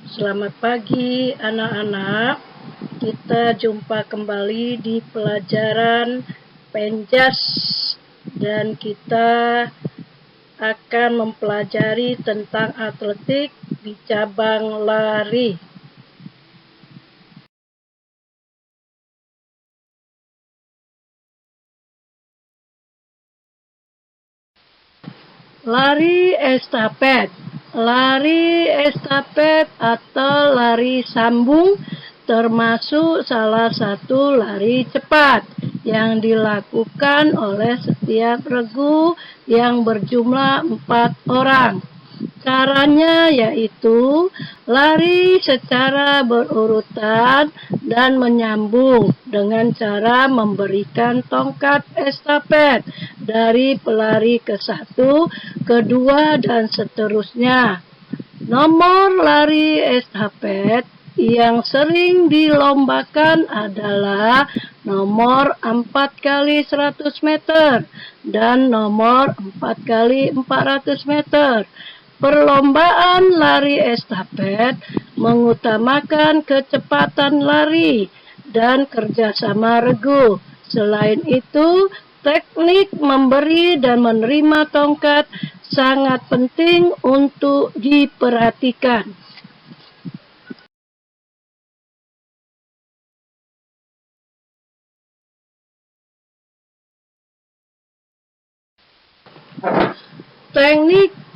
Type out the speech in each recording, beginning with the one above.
Selamat pagi anak-anak. Kita jumpa kembali di pelajaran Penjas dan kita akan mempelajari tentang atletik di cabang lari. Lari estafet. Lari estafet atau lari sambung termasuk salah satu lari cepat yang dilakukan oleh setiap regu yang berjumlah 4 orang. Caranya yaitu lari secara berurutan dan menyambung dengan cara memberikan tongkat estafet dari pelari ke satu, kedua, dan seterusnya. Nomor lari estafet yang sering dilombakan adalah nomor 4x100 meter dan nomor 4x400 meter. Perlombaan lari estafet mengutamakan kecepatan lari dan kerjasama regu. Selain itu, teknik memberi dan menerima tongkat sangat penting untuk diperhatikan.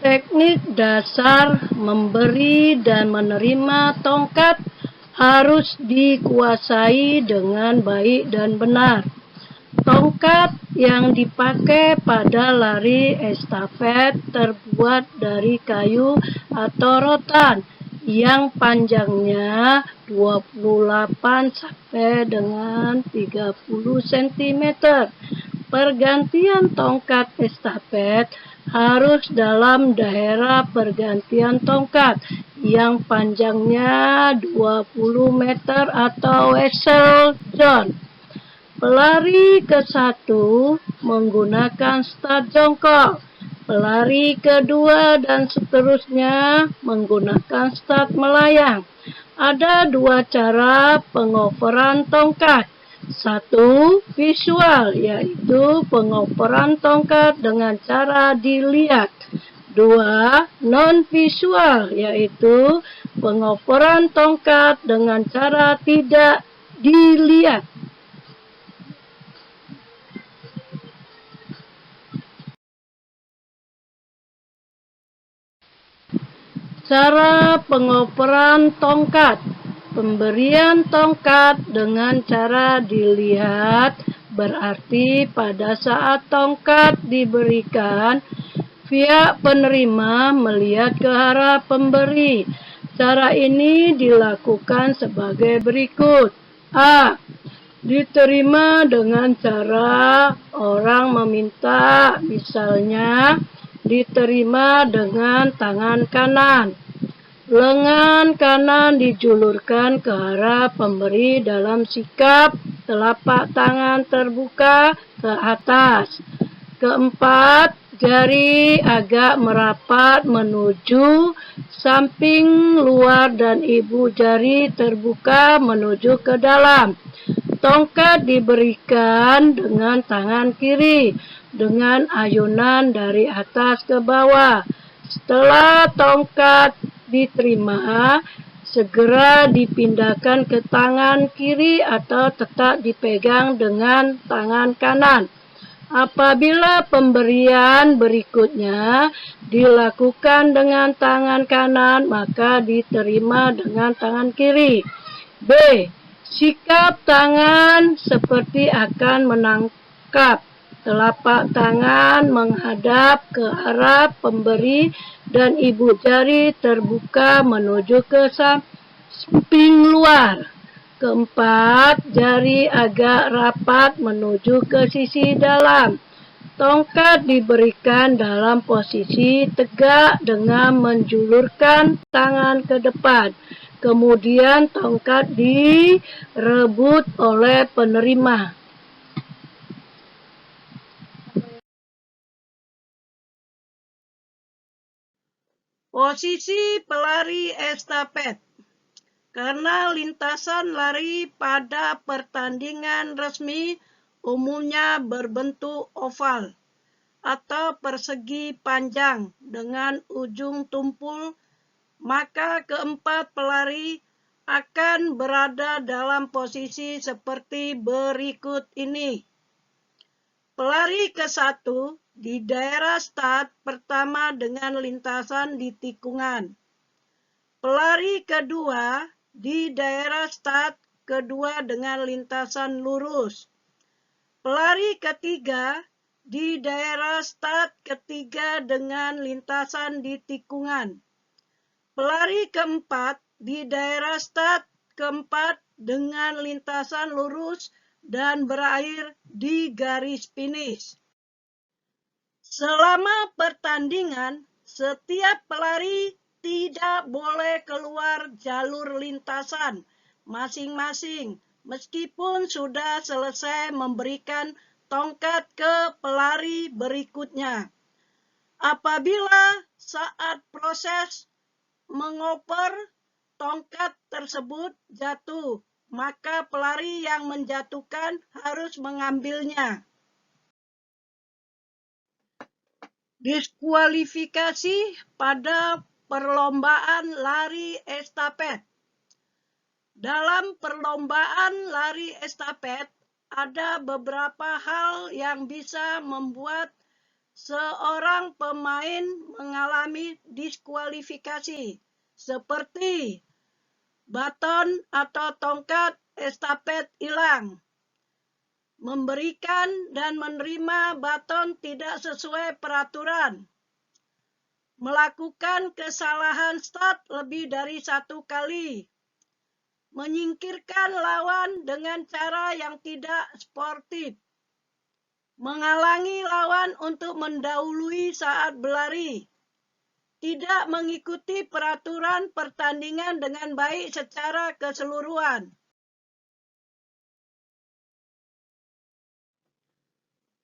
Teknik dasar memberi dan menerima tongkat harus dikuasai dengan baik dan benar. Tongkat yang dipakai pada lari estafet terbuat dari kayu atau rotan yang panjangnya 28 sampai dengan 30 cm. Pergantian tongkat estafet harus dalam daerah pergantian tongkat yang panjangnya 20 meter atau whistle zone. Pelari ke-1 menggunakan start jongkok. Pelari kedua dan seterusnya menggunakan start melayang. Ada 2 cara pengoperan tongkat. 1. Visual, yaitu pengoperan tongkat dengan cara dilihat. 2. Non-visual, yaitu pengoperan tongkat dengan cara tidak dilihat. Cara pengoperan tongkat. Pemberian tongkat dengan cara dilihat berarti pada saat tongkat diberikan, pihak penerima melihat ke arah pemberi. Cara ini dilakukan sebagai berikut. A. Diterima dengan cara orang meminta, misalnya diterima dengan tangan kanan. Lengan kanan dijulurkan ke arah pemberi dalam sikap telapak tangan terbuka ke atas. Keempat, jari agak merapat menuju samping luar dan ibu jari terbuka menuju ke dalam. Tongkat diberikan dengan tangan kiri dengan ayunan dari atas ke bawah. Setelah tongkat diterima, segera dipindahkan ke tangan kiri atau tetap dipegang dengan tangan kanan. Apabila pemberian berikutnya dilakukan dengan tangan kanan, maka diterima dengan tangan kiri. B. Sikap tangan seperti akan menangkap. Telapak tangan menghadap ke arah pemberi dan ibu jari terbuka menuju ke samping luar. Keempat, jari agak rapat menuju ke sisi dalam. Tongkat diberikan dalam posisi tegak dengan menjulurkan tangan ke depan. Kemudian tongkat direbut oleh penerima. Posisi pelari estafet. Karena lintasan lari pada pertandingan resmi umumnya berbentuk oval atau persegi panjang dengan ujung tumpul, maka keempat pelari akan berada dalam posisi seperti berikut ini. Pelari ke-1 di daerah start pertama dengan lintasan di tikungan. Pelari kedua di daerah start kedua dengan lintasan lurus. Pelari ketiga di daerah start ketiga dengan lintasan di tikungan. Pelari keempat di daerah start keempat dengan lintasan lurus dan berakhir di garis finish. Selama pertandingan, setiap pelari tidak boleh keluar jalur lintasan masing-masing meskipun sudah selesai memberikan tongkat ke pelari berikutnya. Apabila saat proses mengoper tongkat tersebut jatuh, maka pelari yang menjatuhkan harus mengambilnya. Diskualifikasi pada perlombaan lari estafet. Dalam perlombaan lari estafet, ada beberapa hal yang bisa membuat seorang pemain mengalami diskualifikasi, seperti baton atau tongkat estafet hilang, memberikan dan menerima baton tidak sesuai peraturan, melakukan kesalahan start lebih dari satu kali, menyingkirkan lawan dengan cara yang tidak sportif, menghalangi lawan untuk mendahului saat berlari, tidak mengikuti peraturan pertandingan dengan baik secara keseluruhan.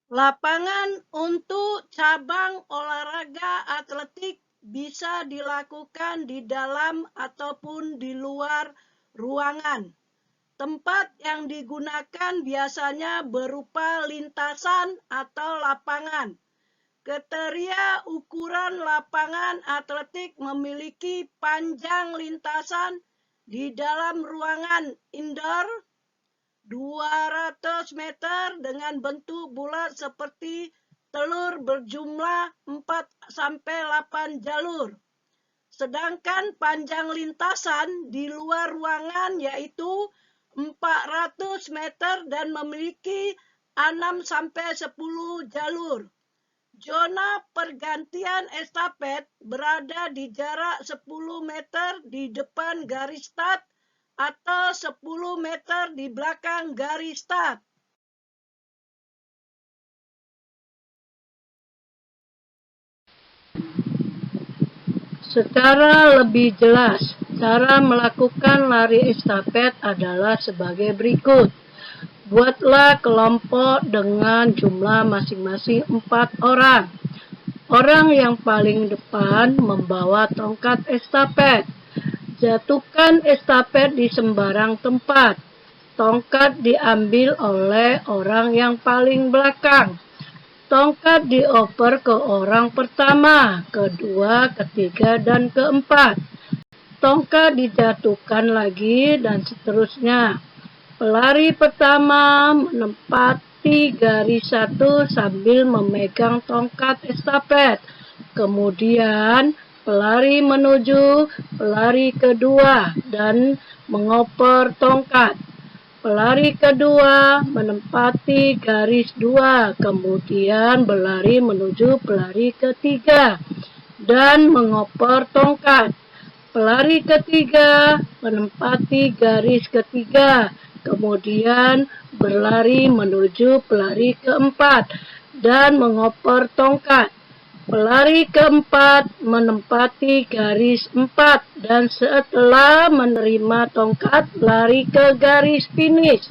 Lapangan untuk cabang olahraga atletik bisa dilakukan di dalam ataupun di luar ruangan. Tempat yang digunakan biasanya berupa lintasan atau lapangan. Kriteria ukuran lapangan atletik memiliki panjang lintasan di dalam ruangan indoor 200 meter dengan bentuk bulat seperti telur berjumlah 4-8 jalur. Sedangkan panjang lintasan di luar ruangan yaitu 400 meter dan memiliki 6-10 jalur. Zona pergantian estafet berada di jarak 10 meter di depan garis start atau 10 meter di belakang garis start. Secara lebih jelas, cara melakukan lari estafet adalah sebagai berikut. Buatlah kelompok dengan jumlah masing-masing 4 orang. Orang yang paling depan membawa tongkat estafet. Jatuhkan estafet di sembarang tempat. Tongkat diambil oleh orang yang paling belakang. Tongkat dioper ke orang pertama, kedua, ketiga, dan keempat. Tongkat dijatuhkan lagi dan seterusnya. Pelari pertama menempati garis 1 sambil memegang tongkat estafet. Kemudian pelari menuju pelari kedua dan mengoper tongkat. Pelari kedua menempati garis 2, kemudian berlari menuju pelari ketiga dan mengoper tongkat. Pelari ketiga menempati garis ketiga, kemudian berlari menuju pelari keempat dan mengoper tongkat. Pelari keempat menempati garis 4 dan setelah menerima tongkat lari ke garis finish.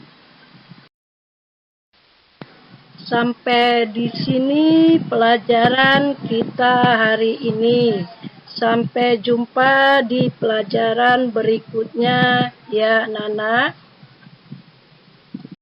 Sampai di sini pelajaran kita hari ini. Sampai jumpa di pelajaran berikutnya ya, Nana.